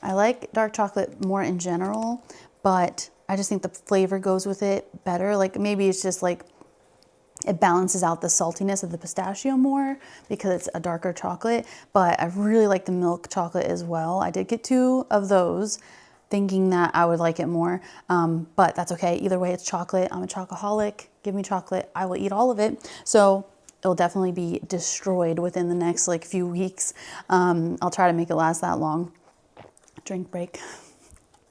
I like dark chocolate more in general, but I just think the flavor goes with it better. Like maybe it's just like it balances out the saltiness of the pistachio more because it's a darker chocolate, but I really like the milk chocolate as well. I did get 2 of those thinking that I would like it more, but that's okay. Either way, it's chocolate. I'm a chocoholic. Give me chocolate. I will eat all of it. So it'll definitely be destroyed within the next like few weeks. I'll try to make it last that long. Drink break.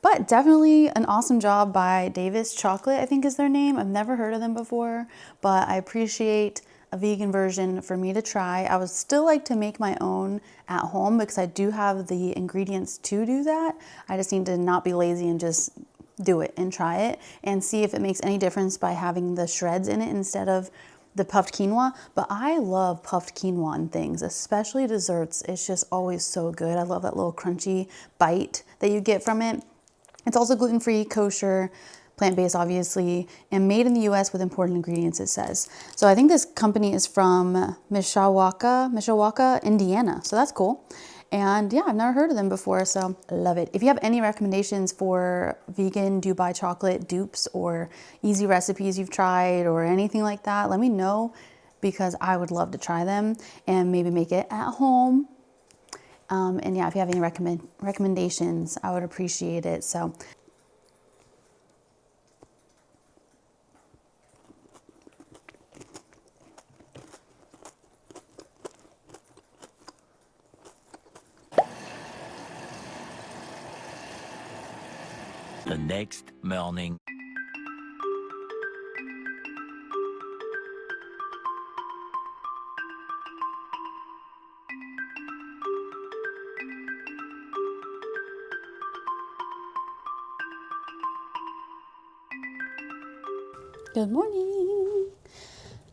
But definitely an awesome job by Davis Chocolate, I think is their name. I've never heard of them before, but I appreciate a vegan version for me to try. I would still like to make my own at home because I do have the ingredients to do that. I just need to not be lazy and just do it and try it and see if it makes any difference by having the shreds in it instead of the puffed quinoa. But I love puffed quinoa and things, especially desserts. It's just always so good. I love that little crunchy bite that you get from it. It's also gluten-free, kosher, plant-based obviously, and made in the US with important ingredients, it says. So I think this company is from Mishawaka, Indiana. So that's cool. And yeah, I've never heard of them before, so I love it. If you have any recommendations for vegan Dubai chocolate dupes or easy recipes you've tried or anything like that, let me know because I would love to try them and maybe make it at home. And yeah, if you have any recommendations, I would appreciate it. So the next morning. good morning.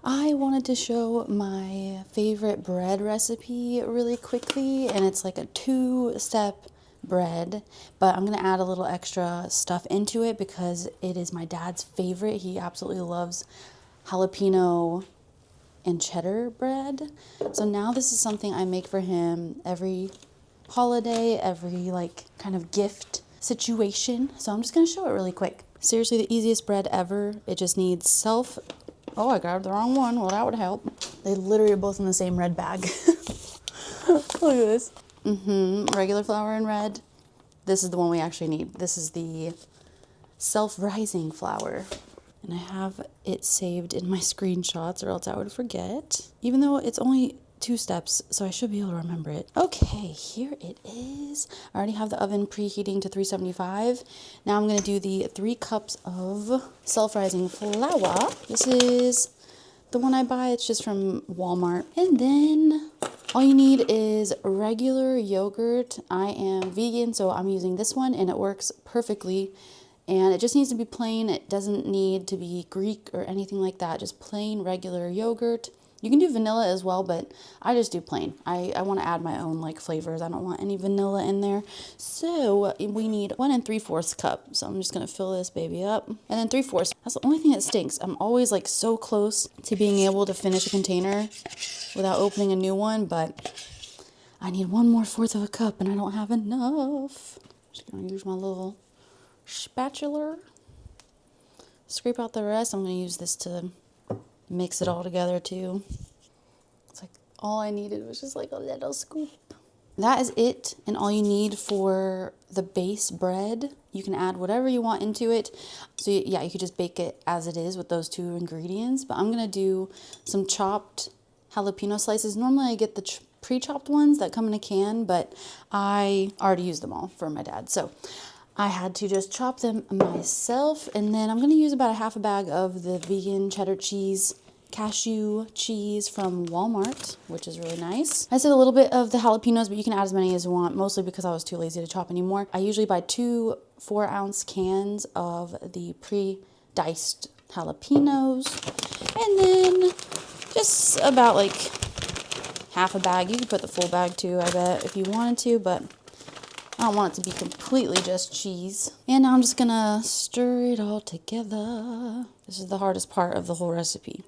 I wanted to show my favorite bread recipe really quickly, and it's like a 2-step bread, but I'm gonna add a little extra stuff into it because it is my dad's favorite. He absolutely loves jalapeno and cheddar bread. So now this is something I make for him every holiday, every like kind of gift situation. So I'm just gonna show it really quick. Seriously, the easiest bread ever. It just needs oh, I grabbed the wrong one. Well, that would help. They literally are both in the same red bag. Look at this. Regular flour and red. This is the one we actually need. This is the self-rising flour. And I have it saved in my screenshots or else I would forget. Even though it's only 2 steps, so I should be able to remember it. Okay, here it is. I already have the oven preheating to 375. Now I'm gonna do the 3 cups of self-rising flour. This is the one I buy, it's just from Walmart. And then all you need is regular yogurt. I am vegan, so I'm using this one and it works perfectly. And it just needs to be plain. It doesn't need to be Greek or anything like that. Just plain regular yogurt. You can do vanilla as well, but I just do plain. I want to add my own like flavors. I don't want any vanilla in there. So we need 1 3/4 cup. So I'm just going to fill this baby up. And then 3/4. That's the only thing that stinks. I'm always like so close to being able to finish a container without opening a new one, but I need 1/4 of a cup and I don't have enough. Just going to use my little spatula, scrape out the rest. I'm going to use this to mix it all together too. It's like all I needed was just like a little scoop. That is it, and all you need for the base bread. You can add whatever you want into it. So yeah, you could just bake it as it is with those 2 ingredients, but I'm going to do some chopped jalapeno slices. Normally I get the pre-chopped ones that come in a can, but I already used them all for my dad. So I had to just chop them myself, and then I'm going to use about a 1/2 bag of the vegan cheddar cheese, cashew cheese from Walmart, which is really nice. I said a little bit of the jalapenos, but you can add as many as you want, mostly because I was too lazy to chop anymore. I usually buy 2 4-ounce cans of the pre-diced jalapenos, and then just about like 1/2 bag. You could put the full bag too, I bet, if you wanted to, but I don't want it to be completely just cheese. And now I'm just gonna stir it all together. This is the hardest part of the whole recipe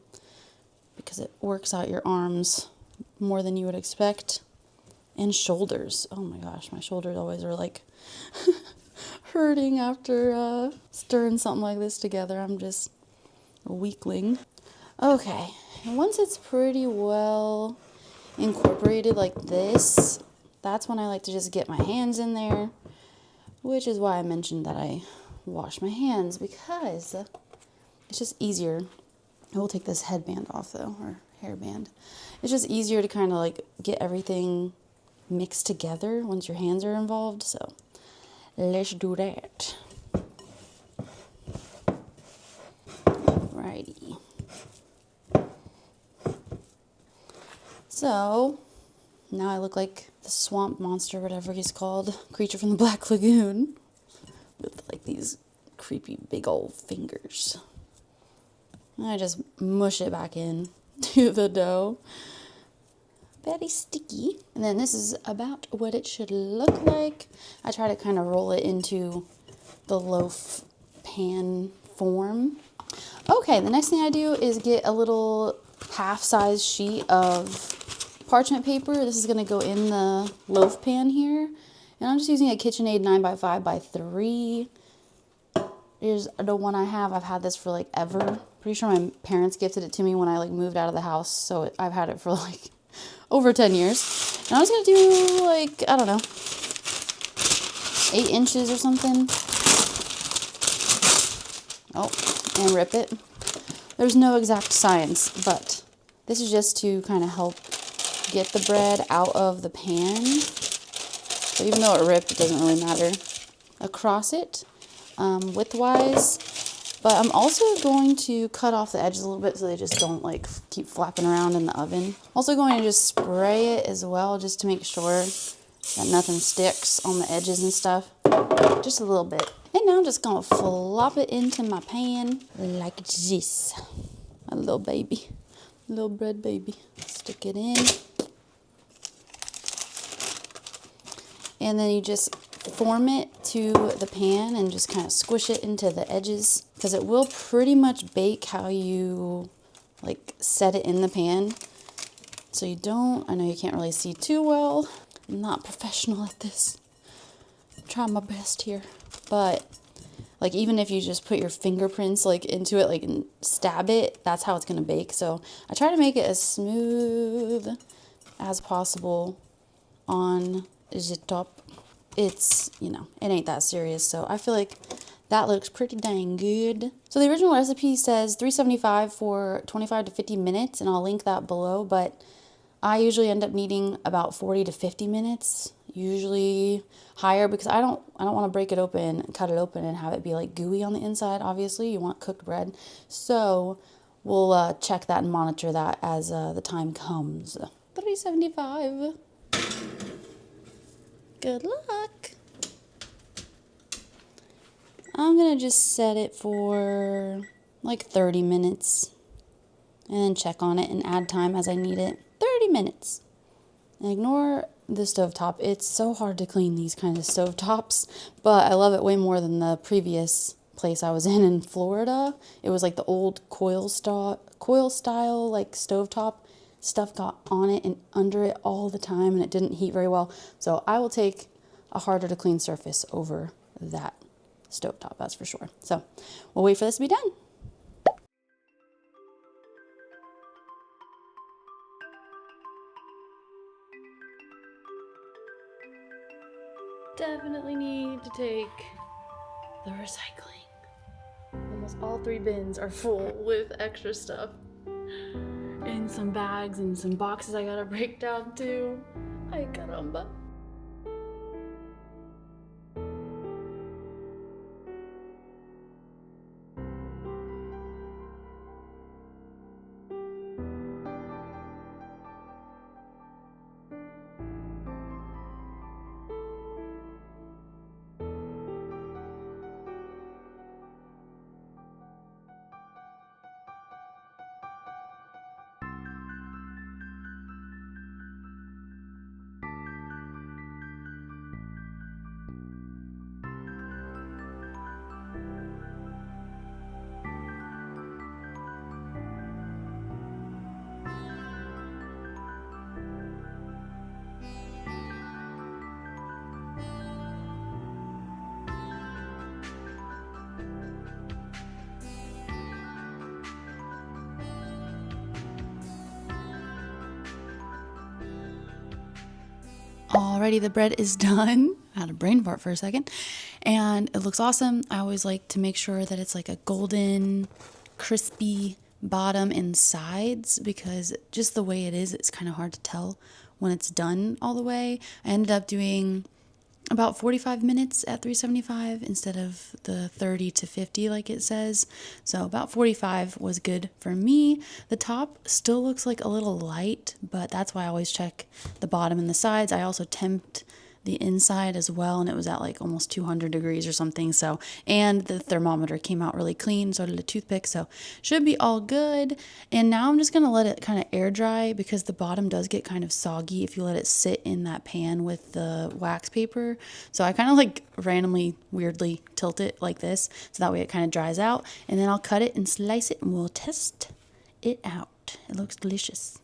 because it works out your arms more than you would expect. And shoulders. Oh my gosh, my shoulders always are like hurting after stirring something like this together. I'm just a weakling. Okay, and once it's pretty well incorporated like this, that's when I like to just get my hands in there, which is why I mentioned that I wash my hands, because it's just easier. I will take this headband off though, or hairband. It's just easier to kind of like get everything mixed together once your hands are involved, so let's do that. Alrighty. So now I look like the swamp monster, whatever he's called, creature from the Black Lagoon, with like these creepy big old fingers. And I just mush it back in to the dough. Very sticky. And then this is about what it should look like. I try to kind of roll it into the loaf pan form. Okay, the next thing I do is get a little half-size sheet of parchment paper. This is gonna go in the loaf pan here. And I'm just using a KitchenAid 9x5x3. Here's the one I have. I've had this for like ever. Pretty sure my parents gifted it to me when I like moved out of the house. So I've had it for like over 10 years. And I was gonna do like, I don't know, 8 inches or something. Oh, and rip it. There's no exact science, but this is just to kind of help get the bread out of the pan. So even though it ripped, it doesn't really matter. Across it, widthwise. But I'm also going to cut off the edges a little bit so they just don't like keep flapping around in the oven. Also going to just spray it as well, just to make sure that nothing sticks on the edges and stuff. Just a little bit. And now I'm just gonna flop it into my pan like this. A little baby, little bread baby. Stick it in. And then you just form it to the pan and just kind of squish it into the edges, because it will pretty much bake how you like set it in the pan. So you don't, I know you can't really see too well. I'm not professional at this. I'm trying my best here. But like even if you just put your fingerprints like into it, like and stab it, that's how it's gonna bake. So I try to make it as smooth as possible on the top. It's, you know, it ain't that serious. So I feel like that looks pretty dang good. So the original recipe says 375 for 25 to 50 minutes, and I'll link that below, but I usually end up needing about 40 to 50 minutes, usually higher, because I don't want to break it open, cut it open and have it be like gooey on the inside. Obviously, you want cooked bread. So we'll check that and monitor that as the time comes. 375. Good luck. I'm gonna just set it for like 30 minutes and then check on it and add time as I need it. 30 minutes. And ignore the stovetop. It's so hard to clean these kinds of stovetops, but I love it way more than the previous place I was in Florida. It was like the old coil style like stovetop. Stuff got on it and under it all the time, and it didn't heat very well. So I will take a harder to clean surface over that stovetop, that's for sure. So we'll wait for this to be done. Definitely need to take the recycling. Almost all 3 bins are full with extra stuff. And some bags and some boxes I gotta break down too. Ay caramba. Alrighty, the bread is done. I had a brain fart for a second. And it looks awesome. I always like to make sure that it's like a golden, crispy bottom and sides, because just the way it is, it's kind of hard to tell when it's done all the way. I ended up doing about 45 minutes at 375 instead of the 30 to 50 like it says. So about 45 was good for me. The top still looks like a little light, but that's why I always check the bottom and the sides. I also temped the inside as well, and it was at like almost 200 degrees or something. So, and the thermometer came out really clean, so did a toothpick, so should be all good. And now I'm just gonna let it kind of air dry, because the bottom does get kind of soggy if you let it sit in that pan with the wax paper. So I kind of like randomly weirdly tilt it like this, so that way it kind of dries out, and then I'll cut it and slice it and we'll test it out. It looks delicious.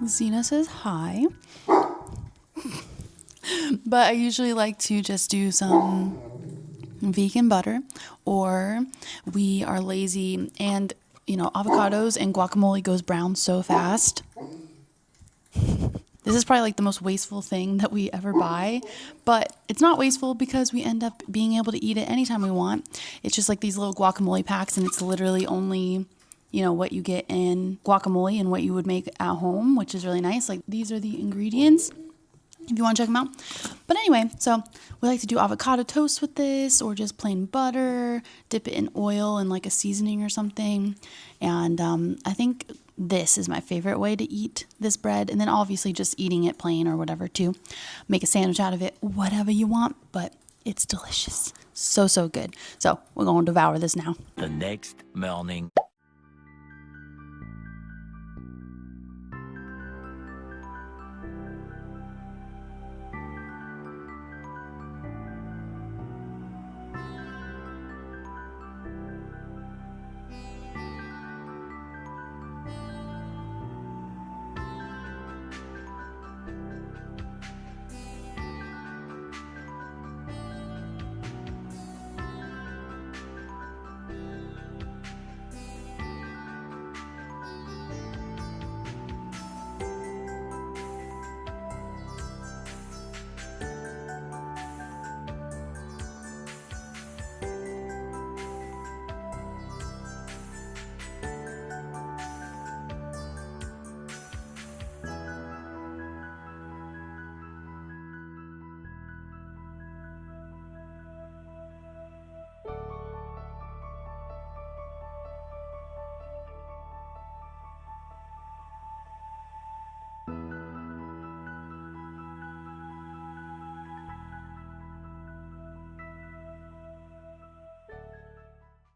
Zena says hi. But I usually like to just do some vegan butter, or we are lazy and, you know, avocados and guacamole goes brown so fast. This is probably like the most wasteful thing that we ever buy, but it's not wasteful because we end up being able to eat it anytime we want. It's just like these little guacamole packs, and it's literally only, you know, what you get in guacamole and what you would make at home, which is really nice. Like, these are the ingredients if you want to check them out. But anyway, so we like to do avocado toast with this, or just plain butter, dip it in oil and like a seasoning or something. And I think this is my favorite way to eat this bread. And then obviously just eating it plain or whatever too. Make a sandwich out of it, whatever you want, but it's delicious. So, so good. So we're going to devour this now. The next morning.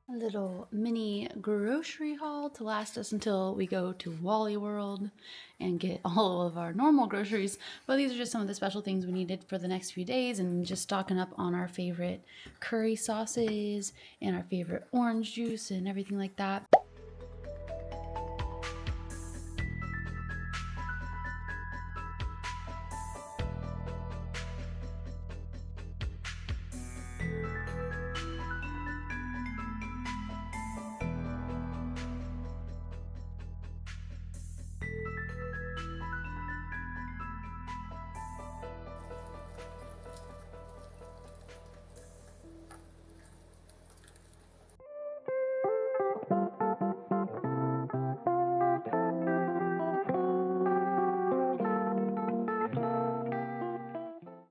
A little mini grocery haul to last us until we go to Wally World and get all of our normal groceries. But these are just some of the special things we needed for the next few days, and just stocking up on our favorite curry sauces and our favorite orange juice and everything like that.